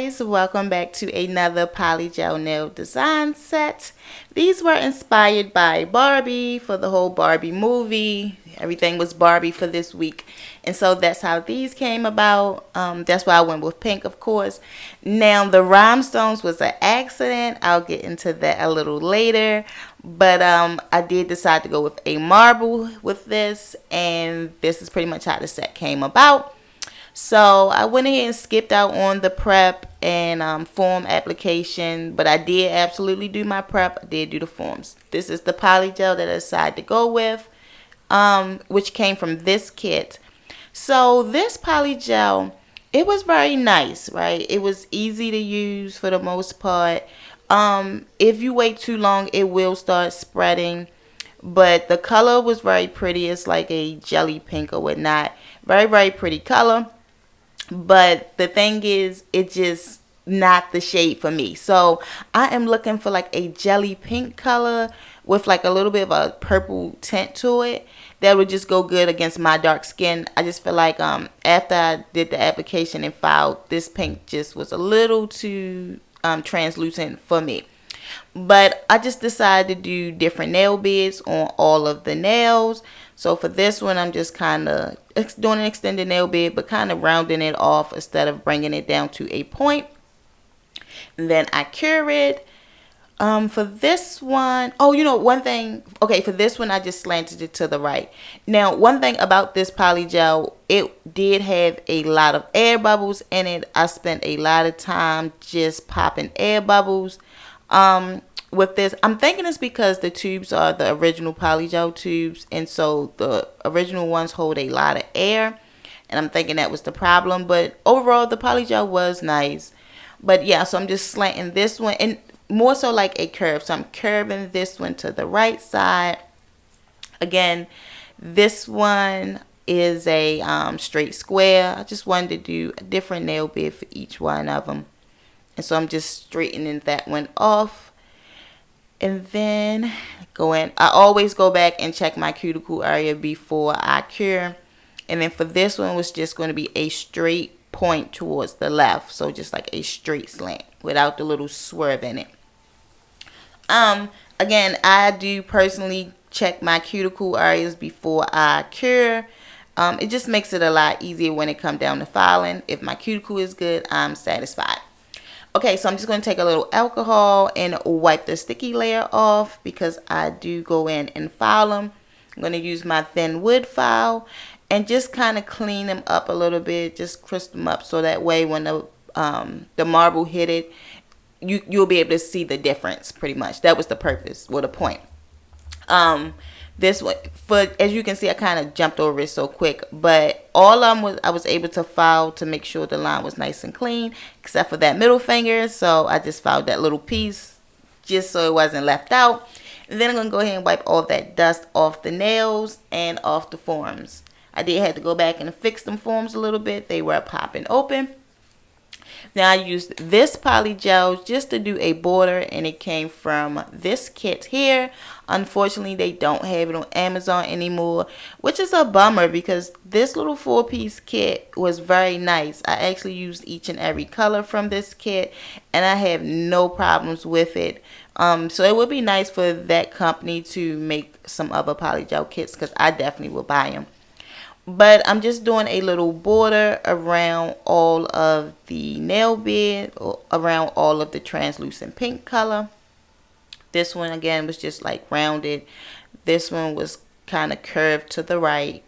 guys, welcome back to another Polygel nail design set. These were inspired by Barbie for the whole Barbie movie. Everything was Barbie for this week, and so that's how these came about. That's why I went with pink, of course. Now the rhinestones was an accident. I'll get into that a little later, but I did decide to go with a marble with this, and this is pretty much how the set came about. So I went ahead and skipped out on the prep and form application, but I did absolutely do my prep. I did do the forms. This is the polygel that I decided to go with, which came from this kit. So this polygel, it was very nice, right? It was easy to use for the most part. If you wait too long, it will start spreading. But the color was very pretty. It's like a jelly pink or whatnot. Very, very pretty color. But the thing is, it's just not the shade for me. So I am looking for like a jelly pink color with like a little bit of a purple tint to it. That would just go good against my dark skin. I just feel like after I did the application and filed, this pink just was a little too translucent for me. But I just decided to do different nail beds on all of the nails. So for this one, I'm just kind of doing an extended nail bed, but kind of rounding it off instead of bringing it down to a point. And then I cure it. For this one, oh, you know, one thing, okay, for this one, I just slanted it to the right. Now, one thing about this polygel, it did have a lot of air bubbles in it. I spent a lot of time just popping air bubbles. With this, I'm thinking it's because the tubes are the original polygel tubes, and so the original ones hold a lot of air, and I'm thinking that was the problem. But overall, the polygel was nice. But yeah, so I'm just slanting this one, and more so like a curve. So I'm curving this one to the right side. Again, this one is a straight square. I just wanted to do a different nail bed for each one of them. And so I'm just straightening that one off. And then I always go back and check my cuticle area before I cure. And then for this one was just going to be a straight point towards the left. So just like a straight slant without the little swerve in it. Again, I do personally check my cuticle areas before I cure. It just makes it a lot easier when it comes down to filing. If my cuticle is good, I'm satisfied. Okay, so I'm just going to take a little alcohol and wipe the sticky layer off because I do go in and file them. I'm going to use my thin wood file and just kind of clean them up a little bit, just crisp them up so that way when the marble hit it, you'll be able to see the difference pretty much. That was the purpose or the point. This one, as you can see, I kind of jumped over it so quick, but all of them I was able to file to make sure the line was nice and clean, except for that middle finger. So I just filed that little piece just so it wasn't left out. And then I'm going to go ahead and wipe all that dust off the nails and off the forms. I did have to go back and fix them forms a little bit. They were popping open. Now I used this polygel just to do a border, and it came from this kit here. Unfortunately, they don't have it on Amazon anymore, which is a bummer because this little 4-piece kit was very nice. I actually used each and every color from this kit, and I have no problems with it. So it would be nice for that company to make some other polygel kits because I definitely will buy them. But I'm just doing a little border around all of the nail bed, or around all of the translucent pink color. This one again was just like rounded. This one was kind of curved to the right.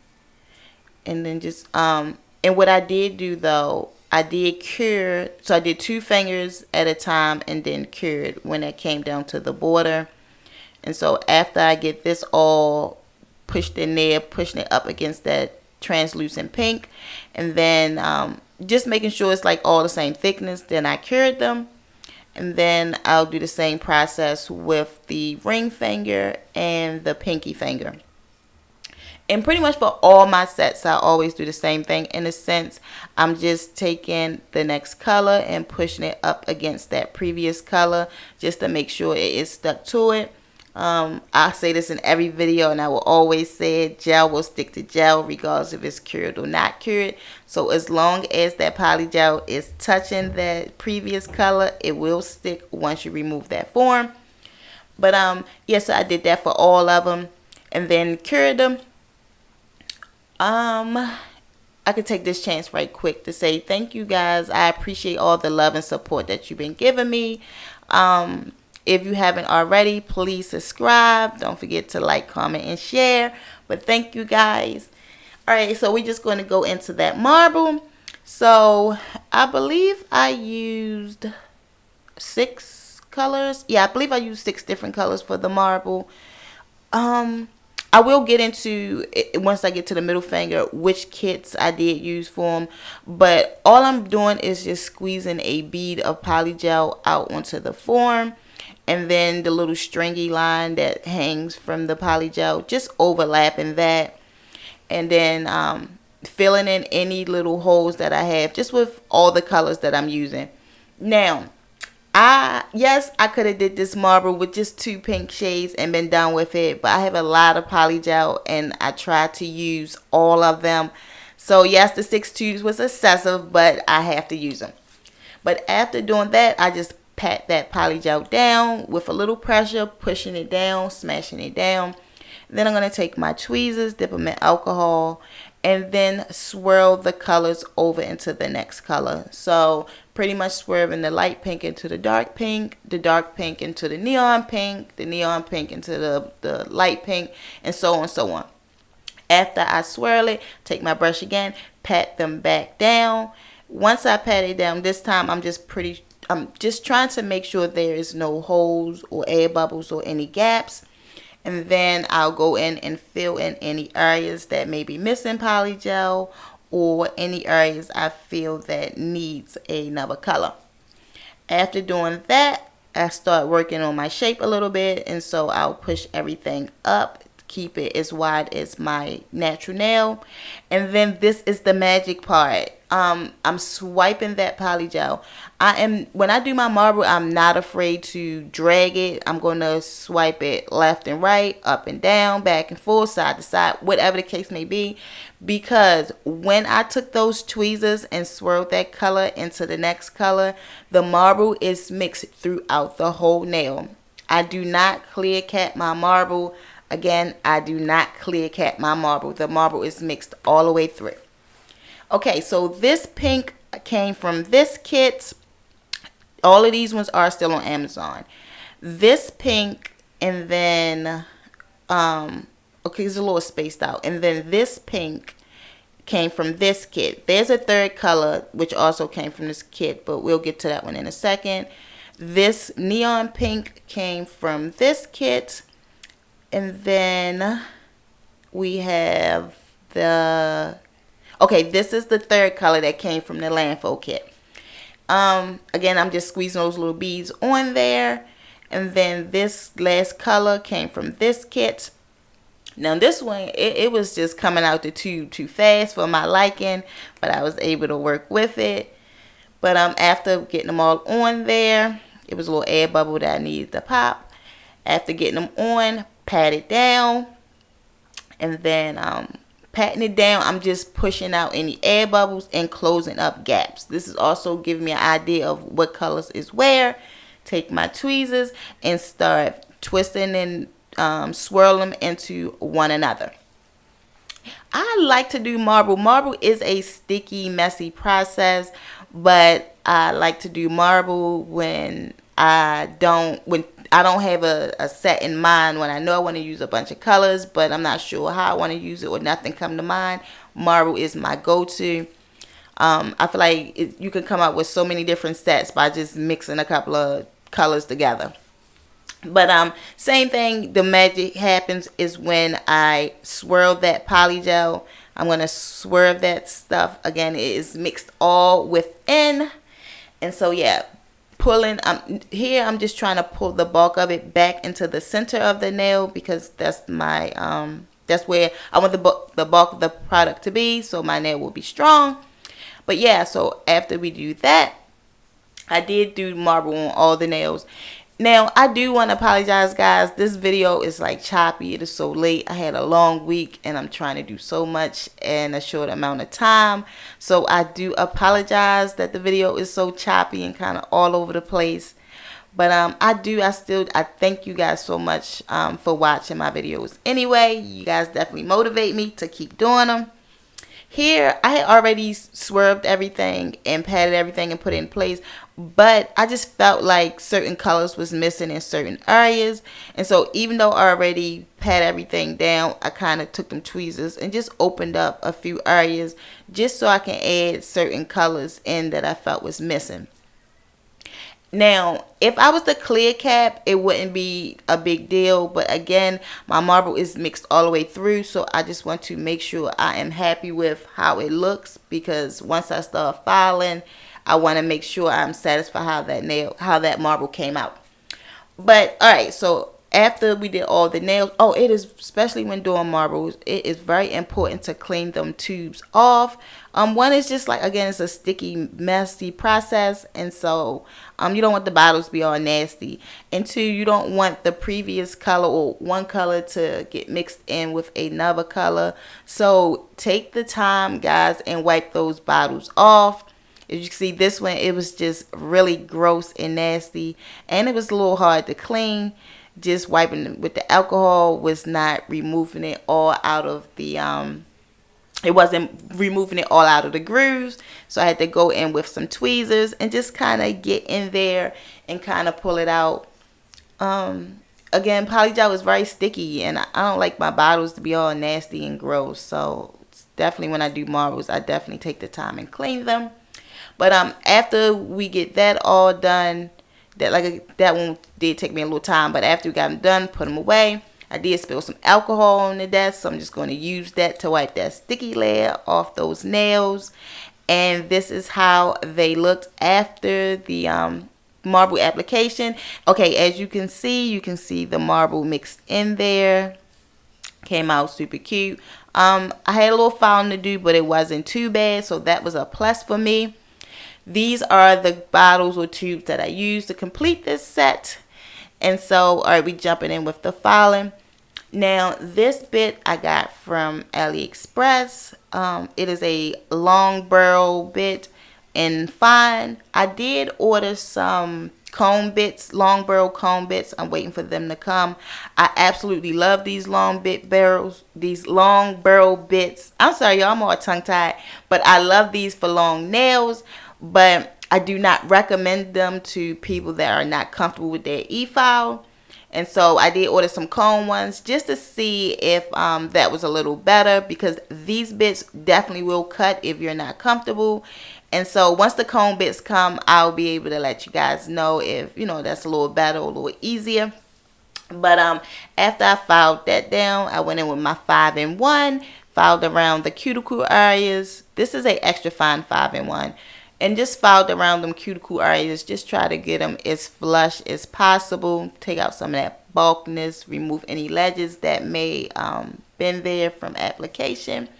And then just and what I did do though, I did cure. So I did 2 fingers at a time and then cured when it came down to the border. And so after I get this all pushed in there, pushing it up against that translucent pink, and then just making sure it's like all the same thickness, then I cured them. And then I'll do the same process with the ring finger and the pinky finger. And pretty much for all my sets, I always do the same thing. In a sense, I'm just taking the next color and pushing it up against that previous color just to make sure it is stuck to it. I say this in every video, and I will always say it, gel will stick to gel regardless if it's cured or not cured. So as long as that polygel is touching that previous color, it will stick once you remove that form. But yeah, so I did that for all of them and then cured them. I could take this chance right quick to say thank you guys. I appreciate all the love and support that you've been giving me. If you haven't already, please subscribe. Don't forget to like, comment, and share. But thank you guys. Alright, so we're just going to go into that marble. So I believe I used 6 colors. Yeah, I believe I used 6 different colors for the marble. I will get into it once I get to the middle finger which kits I did use for them. But all I'm doing is just squeezing a bead of polygel out onto the form. And then the little stringy line that hangs from the polygel, just overlapping that. And then filling in any little holes that I have just with all the colors that I'm using. Now, yes, I could have did this marble with just 2 pink shades and been done with it, but I have a lot of polygel and I tried to use all of them. So yes, the 6 tubes was excessive, but I have to use them. But after doing that, I just pat that polygel down with a little pressure, pushing it down, smashing it down. Then I'm going to take my tweezers, dip them in alcohol, and then swirl the colors over into the next color. So pretty much swirling the light pink into the dark pink into the neon pink into the light pink, and so on and so on. After I swirl it, take my brush again, pat them back down. Once I pat it down, this time I'm just trying to make sure there is no holes or air bubbles or any gaps. And then I'll go in and fill in any areas that may be missing polygel or any areas I feel that needs another color. After doing that, I start working on my shape a little bit. And so I'll push everything up, keep it as wide as my natural nail. And then this is the magic part. I'm swiping that polygel. When I do my marble, I'm not afraid to drag it. I'm going to swipe it left and right, up and down, back and forth, side to side, whatever the case may be. Because when I took those tweezers and swirled that color into the next color, the marble is mixed throughout the whole nail. I do not clear cap my marble. Again, I do not clear cap my marble. The marble is mixed all the way through. Okay, so this pink came from this kit. All of these ones are still on Amazon. This pink, and then, okay, it's a little spaced out. And then this pink came from this kit. There's a third color, which also came from this kit, but we'll get to that one in a second. This neon pink came from this kit. And then we have okay, this is the third color that came from the landfill kit. Again, I'm just squeezing those little beads on there. And then this last color came from this kit. Now this one, it was just coming out the tube too fast for my liking, but I was able to work with it. But after getting them all on there, it was a little air bubble that I needed to pop. After getting them on, pat it down, and then patting it down, I'm just pushing out any air bubbles and closing up gaps. This is also giving me an idea of what colors is where. Take my tweezers and start twisting and swirl them into one another. I like to do marble. Marble is a sticky, messy process, but I like to do marble when I don't have a set in mind. When I know I want to use a bunch of colors, but I'm not sure how I want to use it or nothing come to mind, marble is my go-to. I feel like you can come up with so many different sets by just mixing a couple of colors together. But same thing, the magic happens is when I swirl that polygel. I'm going to swirl that stuff. Again, it is mixed all within. And so yeah, pulling here I'm just trying to pull the bulk of it back into the center of the nail, because that's my that's where I want the bulk of the product to be, so my nail will be strong. But yeah, so after we do that, I did do marble on all the nails. Now, I do want to apologize, guys. This video is like choppy. It is so late. I had a long week and I'm trying to do so much in a short amount of time. So I do apologize that the video is so choppy and kind of all over the place. But I thank you guys so much for watching my videos. Anyway, you guys definitely motivate me to keep doing them. Here, I had already swerved everything and patted everything and put it in place. But I just felt like certain colors was missing in certain areas. And so even though I already pat everything down, I kind of took them tweezers and just opened up a few areas just so I can add certain colors in that I felt was missing. Now, if I was the clear cap, it wouldn't be a big deal. But again, my marble is mixed all the way through. So I just want to make sure I am happy with how it looks. Because once I start filing, I want to make sure I'm satisfied how that marble came out. But all right, so after we did all the nails, it is, especially when doing marbles, it is very important to clean them tubes off. One is just like, again, it's a sticky, messy process, and so you don't want the bottles to be all nasty. And two, you don't want the previous color or one color to get mixed in with another color. So take the time, guys, and wipe those bottles off. As you can see, this one, it was just really gross and nasty, and it was a little hard to clean. Just wiping it with the alcohol was not removing it all out of the it wasn't removing it all out of the grooves. So I had to go in with some tweezers and just kind of get in there and kind of pull it out. Again, polygel is very sticky, and I don't like my bottles to be all nasty and gross. So definitely when I do marbles, I definitely take the time and clean them. But after we get that all done, that one did take me a little time, but after we got them done, put them away. I did spill some alcohol on the desk, so I'm just going to use that to wipe that sticky layer off those nails. And this is how they looked after the marble application. Okay, as you can see the marble mixed in there. Came out super cute. I had a little filing to do, but it wasn't too bad, so that was a plus for me. These are the bottles or tubes that I used to complete this set. And so, all right, we jumping in with the filing. Now, this bit I got from AliExpress. It is a long barrel bit and fine. I did order some comb bits, long barrel comb bits. I'm waiting for them to come. I absolutely love these long barrel bits. I'm sorry, y'all, I'm all tongue-tied. But I love these for long nails. But I do not recommend them to people that are not comfortable with their e-file. And so I did order some comb ones just to see if that was a little better, because these bits definitely will cut if you're not comfortable. And so once the comb bits come, I'll be able to let you guys know if, that's a little better or a little easier. But after I filed that down, I went in with my 5-in-1, filed around the cuticle areas. This is a extra fine 5-in-1. And just filed around them cuticle areas. Just try to get them as flush as possible. Take out some of that bulkiness. Remove any ledges that may been there from application.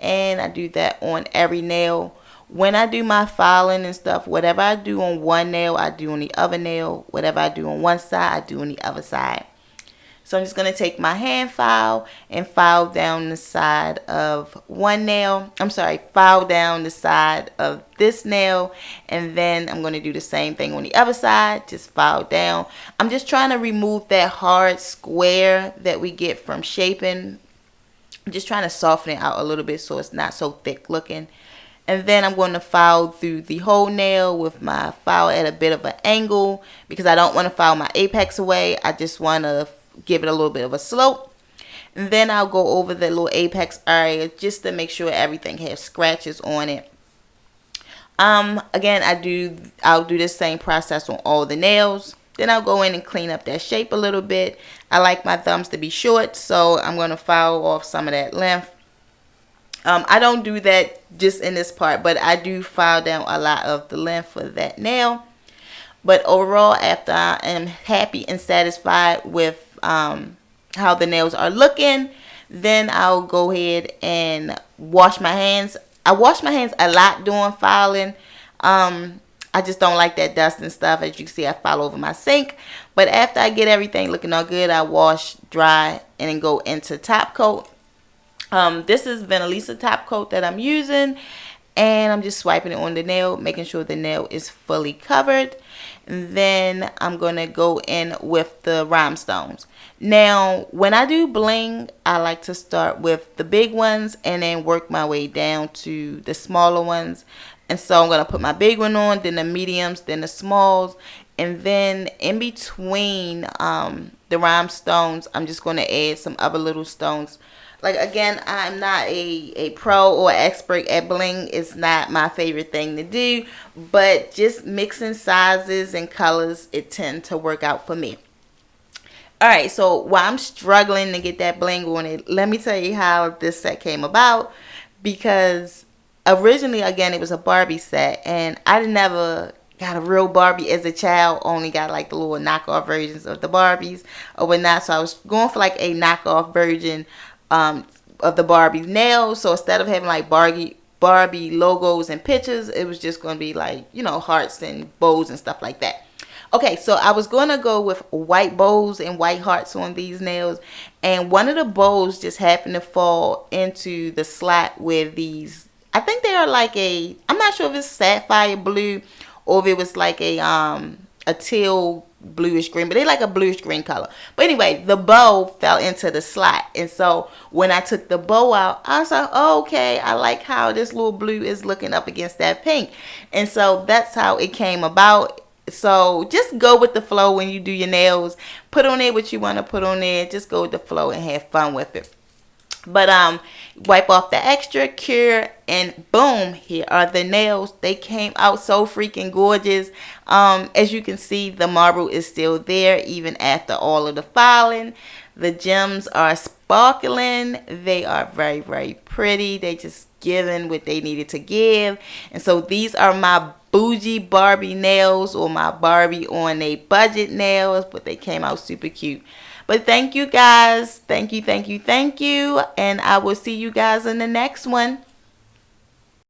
And I do that on every nail. When I do my filing and stuff, whatever I do on one nail, I do on the other nail. Whatever I do on one side, I do on the other side. So I'm just going to take my hand file and file down the side of one nail. File down the side of this nail. And then I'm going to do the same thing on the other side. Just file down. I'm just trying to remove that hard square that we get from shaping. I'm just trying to soften it out a little bit so it's not so thick looking. And then I'm going to file through the whole nail with my file at a bit of an angle, because I don't want to file my apex away. I just want to give it a little bit of a slope. And then I'll go over the little apex area just to make sure everything has scratches on it. Again, I'll do the same process on all the nails. Then I'll go in and clean up that shape a little bit. I like my thumbs to be short, so I'm going to file off some of that length. I don't do that just in this part, but I do file down a lot of the length for that nail. But overall, after I am happy and satisfied with how the nails are looking, then I'll go ahead and wash my hands. I wash my hands a lot doing filing. I just don't like that dust and stuff. As you can see, I file over my sink. But after I get everything looking all good, I wash, dry, and then go into top coat. This is Vanillisa top coat that I'm using, and I'm just swiping it on the nail, making sure the nail is fully covered. And then I'm going to go in with the rhinestones. Now, when I do bling, I like to start with the big ones and then work my way down to the smaller ones. And so I'm going to put my big one on, then the mediums, then the smalls. And then in between the rhinestones, I'm just going to add some other little stones. Like, again, I'm not a pro or expert at bling. It's not my favorite thing to do. But just mixing sizes and colors, it tends to work out for me. Alright, so while I'm struggling to get that bling on it, let me tell you how this set came about. Because originally, again, it was a Barbie set. And I never got a real Barbie as a child. Only got like the little knockoff versions of the Barbies or whatnot. So I was going for like a knockoff version of the Barbie nails. So instead of having like Barbie logos and pictures, it was just going to be like, you know, hearts and bows and stuff like that. Okay, so I was going to go with white bows and white hearts on these nails. And one of the bows just happened to fall into the slot where these, I think they are like I'm not sure if it's sapphire blue or if it was like a teal bluish green, but they like a bluish green color. But anyway, the bow fell into the slot, and so when I took the bow out, I was like, oh, okay, I like how this little blue is looking up against that pink. And so that's how it came about. So just go with the flow when you do your nails. Put on there what you want to put on there. Just go with the flow and have fun with it. But wipe off the extra, cure, and boom, here are the nails. They came out so freaking gorgeous. As you can see, the marble is still there even after all of the filing. The gems are sparkling. They are very, very pretty. They just giving what they needed to give. And so these are my Bougie Barbie nails, or my Barbie on a budget nails, but they came out super cute. But thank you guys. Thank you. And I will see you guys in the next one.